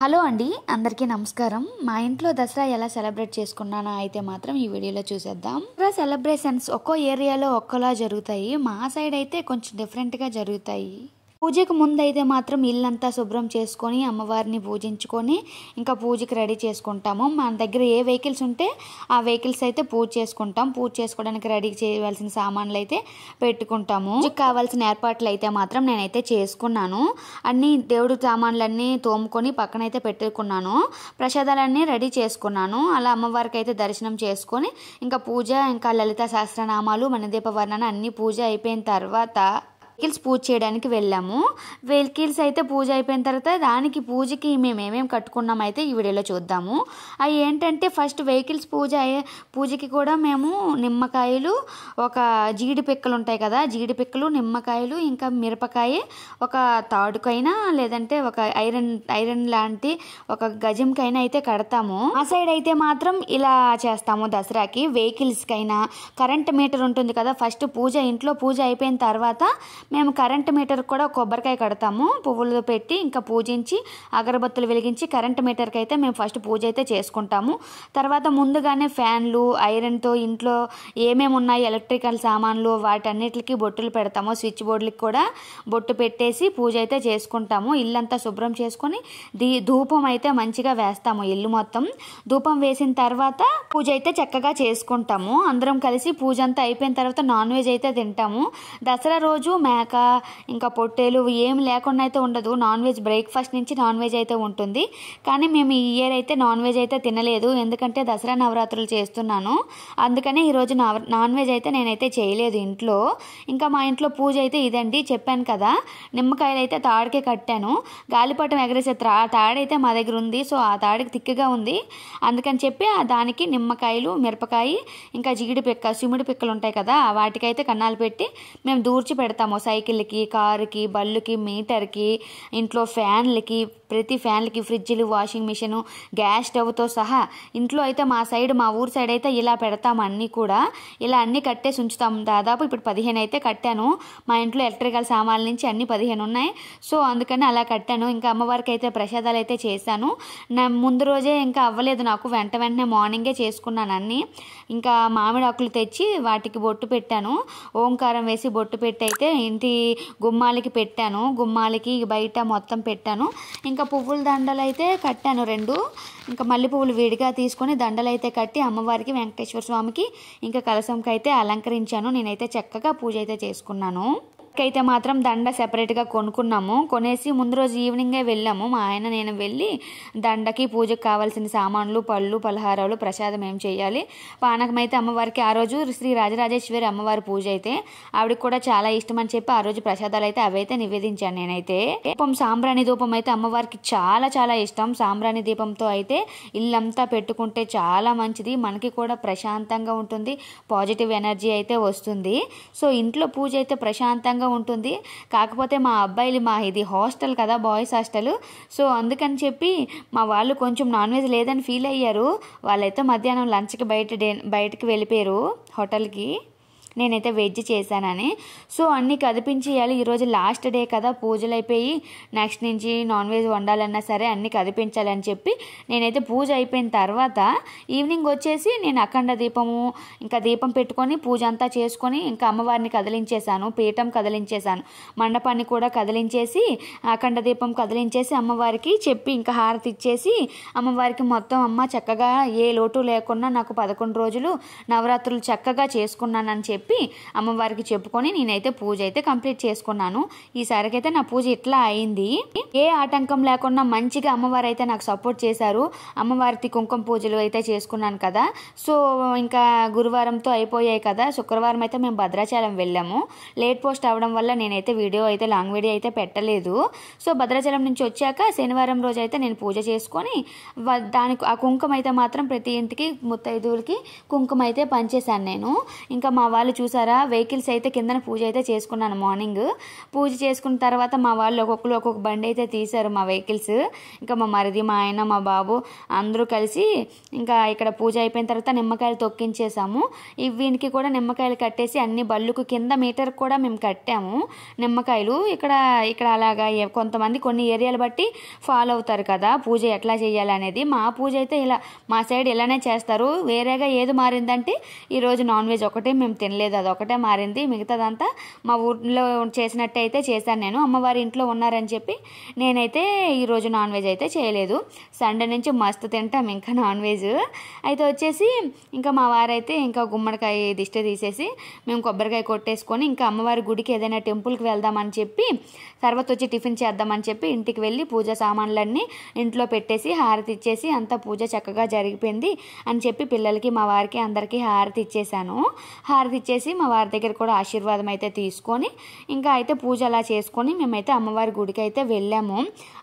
Hello అండి, అందరికీ నమస్కారం. మా ఇంట్లో దసరా ఎలా సెలబ్రేట్ చేసుకున్నానో అయితే మాత్రం ఈ వీడియోలో చూసేద్దాం. దసరా సెలబ్రేషన్స్ ఒక్కో ఏరియాలో ఒక్కోలా జరుగుతాయి. మా సైడ్ అయితే కొంచెం డిఫరెంట్గా జరుగుతాయి. పూజకు ముందు అయితే మాత్రం ఇల్లంతా శుభ్రం చేసుకొని అమ్మవారిని పూజించుకొని ఇంకా పూజకి రెడీ చేసుకుంటాము. మన దగ్గర ఏ వెహికల్స్ ఉంటే ఆ వెహికల్స్ అయితే పూజ చేసుకుంటాం. పూజ చేసుకోవడానికి రెడీ చేయవలసిన సామాన్లు అయితే పెట్టుకుంటాము. పూజకు కావాల్సిన ఏర్పాట్లు అయితే మాత్రం నేనైతే చేసుకున్నాను. అన్ని దేవుడి సామాన్లన్నీ తోముకొని పక్కనైతే పెట్టుకున్నాను. ప్రసాదాలన్నీ రెడీ చేసుకున్నాను. అలా అమ్మవారికి అయితే దర్శనం చేసుకొని ఇంకా పూజ, ఇంకా లలిత సహస్రనామాలు, మణిదీప వర్ణన అన్ని పూజ అయిపోయిన తర్వాత వెహికల్స్ పూజ చేయడానికి వెళ్ళాము. వెహికల్స్ అయితే పూజ అయిపోయిన తర్వాత దానికి పూజకి మేము ఏమేమి కట్టుకున్నాం అయితే ఈ వీడియోలో చూద్దాము. అవి ఏంటంటే ఫస్ట్ వెహికల్స్ పూజకి కూడా మేము నిమ్మకాయలు, ఒక జీడి పిక్కలు ఉంటాయి కదా, జీడి పిక్కలు, నిమ్మకాయలు, ఇంకా మిరపకాయ, ఒక తాడుకైనా లేదంటే ఒక ఐరన్ లాంటి ఒక గజంకైనా అయితే కడతాము. ఆ సైడ్ అయితే మాత్రం ఇలా చేస్తాము. దసరాకి వెహికల్స్కైనా కరెంట్ మీటర్ ఉంటుంది కదా, ఫస్ట్ ఇంట్లో పూజ అయిపోయిన తర్వాత మేము కరెంట్ మీటర్ కూడా కొబ్బరికాయ కడతాము. పువ్వులు పెట్టి ఇంకా పూజించి అగరబత్తులు వెలిగించి కరెంట్ మీటర్కి అయితే మేము ఫస్ట్ పూజ అయితే చేసుకుంటాము. తర్వాత ముందుగానే ఫ్యాన్లు, ఐరన్తో ఇంట్లో ఏమేమి ఉన్నాయి ఎలక్ట్రికల్ సామాన్లు వాటన్నిటికి బొట్టులు పెడతాము. స్విచ్ బోర్డులకి కూడా బొట్టు పెట్టేసి పూజ అయితే చేసుకుంటాము. ఇల్లంతా శుభ్రం చేసుకొని ధూపం అయితే మంచిగా వేస్తాము. ఇల్లు మొత్తం ధూపం వేసిన తర్వాత పూజ అయితే చక్కగా చేసుకుంటాము. అందరం కలిసి పూజ అంతా అయిపోయిన తర్వాత నాన్ వెజ్ అయితే తింటాము. దసరా రోజు మేక, ఇంకా పొట్టేలు ఏమి లేకుండా అయితే ఉండదు. నాన్ వెజ్ బ్రేక్ఫాస్ట్ నుంచి నాన్ వెజ్ అయితే ఉంటుంది. కానీ మేము ఈ ఇయర్ అయితే నాన్ వెజ్ అయితే తినలేదు, ఎందుకంటే దసరా నవరాత్రులు చేస్తున్నాను. అందుకనే ఈరోజు నాన్ వెజ్ అయితే నేనైతే చేయలేదు ఇంట్లో. ఇంకా మా ఇంట్లో పూజ అయితే ఇదండి. చెప్పాను కదా, నిమ్మకాయలు అయితే తాడికే కట్టాను. గాలిపటం ఎగరేసే తాడైతే మా దగ్గర ఉంది. సో ఆ తాడికి తిక్కగా ఉంది. అందుకని చెప్పి దానికి నిమ్మకాయలు, మిరపకాయ, ఇంకా జీడి పిక్క, సిమిడి పిక్కలు ఉంటాయి కదా, వాటికైతే కన్నాలు పెట్టి మేము దూర్చి పెడతాము. సైకిల్కి, కారుకి, బళ్ళుకి, మీటర్కి, ఇంట్లో ఫ్యాన్లకి, ప్రతి ఫ్యాన్లకి, ఫ్రిడ్జ్లు, వాషింగ్ మిషన్, గ్యాస్ స్టవ్తో సహా ఇంట్లో అయితే మా ఊరు సైడ్ అయితే ఇలా పెడతాము. అన్నీ కూడా ఇలా అన్నీ కట్టేసి ఉంచుతాము. దాదాపు ఇప్పుడు 15 అయితే కట్టాను. మా ఇంట్లో ఎలక్ట్రికల్ సామాన్ల నుంచి అన్ని 15 ఉన్నాయి. సో అందుకని అలా కట్టాను. ఇంకా అమ్మవారికి అయితే ప్రసాదాలు అయితే చేశాను. ముందు రోజే ఇంకా అవ్వలేదు నాకు, వెంటనే మార్నింగే చేసుకున్నాను అన్నీ. ఇంకా మామిడి ఆకులు తెచ్చి వాటికి బొట్టు పెట్టాను. ఓంకారం వేసి బొట్టు పెట్టి అయితే ఇంటి గుమ్మాలకి పెట్టాను. గుమ్మాలకి బయట మొత్తం పెట్టాను. ఇంకా పువ్వుల దండలు అయితే కట్టాను 2. ఇంకా మల్లె పువ్వులు విడిగా తీసుకొని దండలు అయితే కట్టి అమ్మవారికి, వెంకటేశ్వర స్వామికి, ఇంకా కలశంకి అయితే అలంకరించాను. నేనైతే చక్కగా పూజ అయితే చేసుకున్నాను. అయితే మాత్రం దండ సెపరేట్గా కొనుక్కున్నాము. కొనేసి ముందు రోజు ఈవినింగే వెళ్ళాము. మా ఆయన నేను వెళ్ళి దండకి, పూజకు కావాల్సిన సామాన్లు, పళ్ళు, పలహారాలు, ప్రసాదం ఏం చేయాలి, పానకం అయితే అమ్మవారికి ఆ రోజు శ్రీ రాజరాజేశ్వరి అమ్మవారి పూజ అయితే ఆవిడకి కూడా చాలా ఇష్టం అని చెప్పి ఆ రోజు ప్రసాదాలు అయితే అవైతే నివేదించాను నేనైతే. సాంబ్రాణి ధూపం అయితే అమ్మవారికి చాలా చాలా ఇష్టం. సాంబ్రాణి దీపంతో అయితే ఇల్లంతా పెట్టుకుంటే చాలా మంచిది. మనకి కూడా ప్రశాంతంగా ఉంటుంది, పాజిటివ్ ఎనర్జీ అయితే వస్తుంది. సో ఇంట్లో పూజ అయితే ప్రశాంతంగా ఉంటుంది. కాకపోతే మా అబ్బాయిలు, ఇది హాస్టల్ కదా, బాయ్స్ హాస్టల్. సో అందుకని చెప్పి మా వాళ్ళు కొంచెం నాన్ వెజ్ లేదని ఫీల్ అయ్యారు. వాళ్ళైతే మధ్యాహ్నం లంచ్కి బయటకి వెళ్ళిపోయారు హోటల్కి. నేనైతే వెజ్ చేశానని. సో అన్నీ కదిపించేయాలి. ఈరోజు లాస్ట్ డే కదా, పూజలు అయిపోయి నెక్స్ట్ నుంచి నాన్ వెజ్ వండాలన్నా సరే అన్నీ కదిపించాలని చెప్పి నేనైతే పూజ అయిపోయిన తర్వాత ఈవినింగ్ వచ్చేసి నేను అఖండ దీపము, ఇంకా దీపం పెట్టుకొని పూజ అంతా చేసుకొని ఇంకా అమ్మవారిని కదిలించేశాను. పీఠం కదిలించేశాను, మండపాన్ని కూడా కదిలించేసి అఖండ దీపం కదిలించేసి అమ్మవారికి చెప్పి ఇంకా హారతి ఇచ్చేసి అమ్మవారికి మొత్తం అమ్మ చక్కగా ఏ లోటు లేకుండా నాకు 11 రోజులు నవరాత్రులు చక్కగా చేసుకున్నానని చెప్పి అమ్మవారికి చెప్పుకొని నేనైతే పూజ అయితే కంప్లీట్ చేసుకున్నాను. ఈసారికైతే నా పూజ ఇట్లా అయింది. ఏ ఆటంకం లేకుండా మంచిగా అమ్మవారు అయితే నాకు సపోర్ట్ చేశారు. అమ్మవారికి కుంకుమ పూజలు అయితే చేసుకున్నాను కదా. సో ఇంకా గురువారంతో అయిపోయాయి కదా. శుక్రవారం అయితే మేము భద్రాచలం వెళ్ళాము. లేట్ పోస్ట్ అవడం వల్ల నేనైతే లాంగ్ వీడియో అయితే పెట్టలేదు. సో భద్రాచలం నుంచి వచ్చాక శనివారం రోజు అయితే నేను పూజ చేసుకొని దానికి ఆ కుంకుమ అయితే మాత్రం ప్రతి ఇంటికి ముత్తైదువులకి కుంకుమ అయితే పంచేశాను నేను. ఇంకా మా వాళ్ళు చూసారా వెహికల్స్ అయితే కిందన పూజ అయితే చేసుకున్నాను. మార్నింగ్ పూజ చేసుకున్న తర్వాత మా వాళ్ళు ఒక్కొక్క బండి అయితే తీశారు మా వెహికల్స్. ఇంకా మా మరిది, మా ఆయన, మా బాబు అందరూ కలిసి ఇంకా ఇక్కడ పూజ అయిపోయిన తర్వాత నిమ్మకాయలు తొక్కించేసాము. వీనికి కూడా నిమ్మకాయలు కట్టేసి అన్ని బళ్ళుకు కింద మీటర్ కూడా మేము కట్టాము నిమ్మకాయలు. ఇక్కడ అలాగా కొంతమంది కొన్ని ఏరియాలు బట్టి ఫాలో అవుతారు కదా పూజ ఎట్లా చేయాలి అనేది. మా పూజ అయితే ఇలా మా సైడ్ ఇలానే చేస్తారు. వేరేగా ఏది మారిందంటే ఈరోజు నాన్ వెజ్ ఒకటే మేము తినలేదు, అదొకటే మారింది. మిగతాదంతా మా ఊర్లో చేసినట్టు అయితే చేశాను నేను. అమ్మవారి ఇంట్లో ఉన్నారని చెప్పి నేనైతే ఈరోజు నాన్ వెజ్ అయితే చేయలేదు. సండే నుంచి మస్తు తింటాం ఇంకా నాన్ వెజ్. అయితే వచ్చేసి ఇంకా మా వారైతే ఇంకా గుమ్మడికాయ దిష్టి తీసేసి మేము కొబ్బరికాయ కొట్టేసుకొని ఇంకా అమ్మవారి గుడికి ఏదైనా టెంపుల్కి వెళ్దామని చెప్పి తర్వాత వచ్చి టిఫిన్ చేద్దామని చెప్పి ఇంటికి వెళ్ళి పూజ సామాన్లన్నీ ఇంట్లో పెట్టేసి హారతి ఇచ్చేసి అంతా పూజ చక్కగా జరిగిపోయింది అని చెప్పి పిల్లలకి, మా వారికి అందరికీ హారతి ఇచ్చేసాను. హారతి ఇచ్చేసి మా వారి దగ్గర కూడా ఆశీర్వాదం అయితే తీసుకొని ఇంకా అయితే పూజ అలా చేసుకొని మేమైతే అమ్మవారి గుడికి అయితే వెళ్ళాము.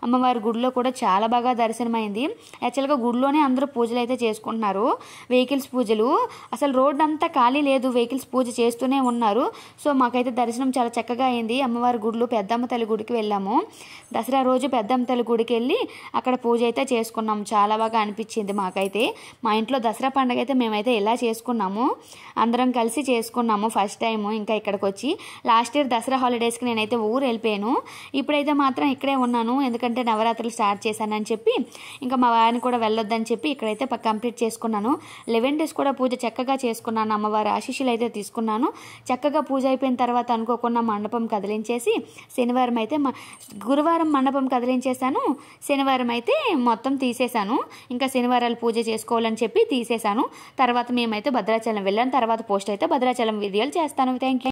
అమ్మవారి గుడిలో కూడా చాలా బాగా దర్శనమైంది. యాక్చువల్గా గుడిలోనే అందరూ పూజలు అయితే చేసుకుంటున్నారు, వెహికల్స్ పూజలు. అసలు రోడ్ అంతా ఖాళీ లేదు, వెహికల్స్ పూజ చేస్తూనే ఉన్నారు. సో మాకైతే దర్శనం చాలా చక్కగా అయింది. అమ్మవారి గుడిలో పెద్దమ్మ తల్లి గుడికి వెళ్ళాము. దసరా రోజు పెద్దమ్మ తల్లి గుడికి వెళ్ళి అక్కడ పూజ అయితే చేసుకున్నాము. చాలా బాగా అనిపించింది మాకైతే. మా ఇంట్లో దసరా పండుగ అయితే మేమైతే ఇలా చేసుకున్నాము, అందరం కలిసి చేసుకున్నాము ఫస్ట్ టైము. ఇంకా ఇక్కడికి వచ్చి లాస్ట్ ఇయర్ దసరా హాలిడేస్కి నేనైతే ఊరు వెళ్ళిపోయాను. ఇప్పుడైతే మాత్రం ఇక్కడే ఉన్నాను, ఎందుకంటే నవరాత్రులు స్టార్ట్ చేశానని చెప్పి ఇంకా మా వారిని కూడా వెళ్ళొద్దని చెప్పి ఇక్కడైతే కంప్లీట్ చేసుకున్నాను. 11 days కూడా పూజ చక్కగా చేసుకున్నాను. అమ్మవారి ఆశీస్సులు అయితే తీసుకున్నాను. చక్కగా పూజ అయిపోయిన తర్వాత అనుకోకుండా మండపం కదిలించేసి శనివారం అయితే గురువారం మండపం కదిలించేసాను, శనివారం అయితే మొత్తం తీసేశాను. ఇంకా శనివారాలు పూజ చేసుకోవాలని చెప్పి తీసేశాను. తర్వాత మేమైతే భద్రాచలం వెళ్ళాను. తర్వాత పోస్ట్ అయితే భద్రాచలం వీడియోలు చేస్తాను. Thank you.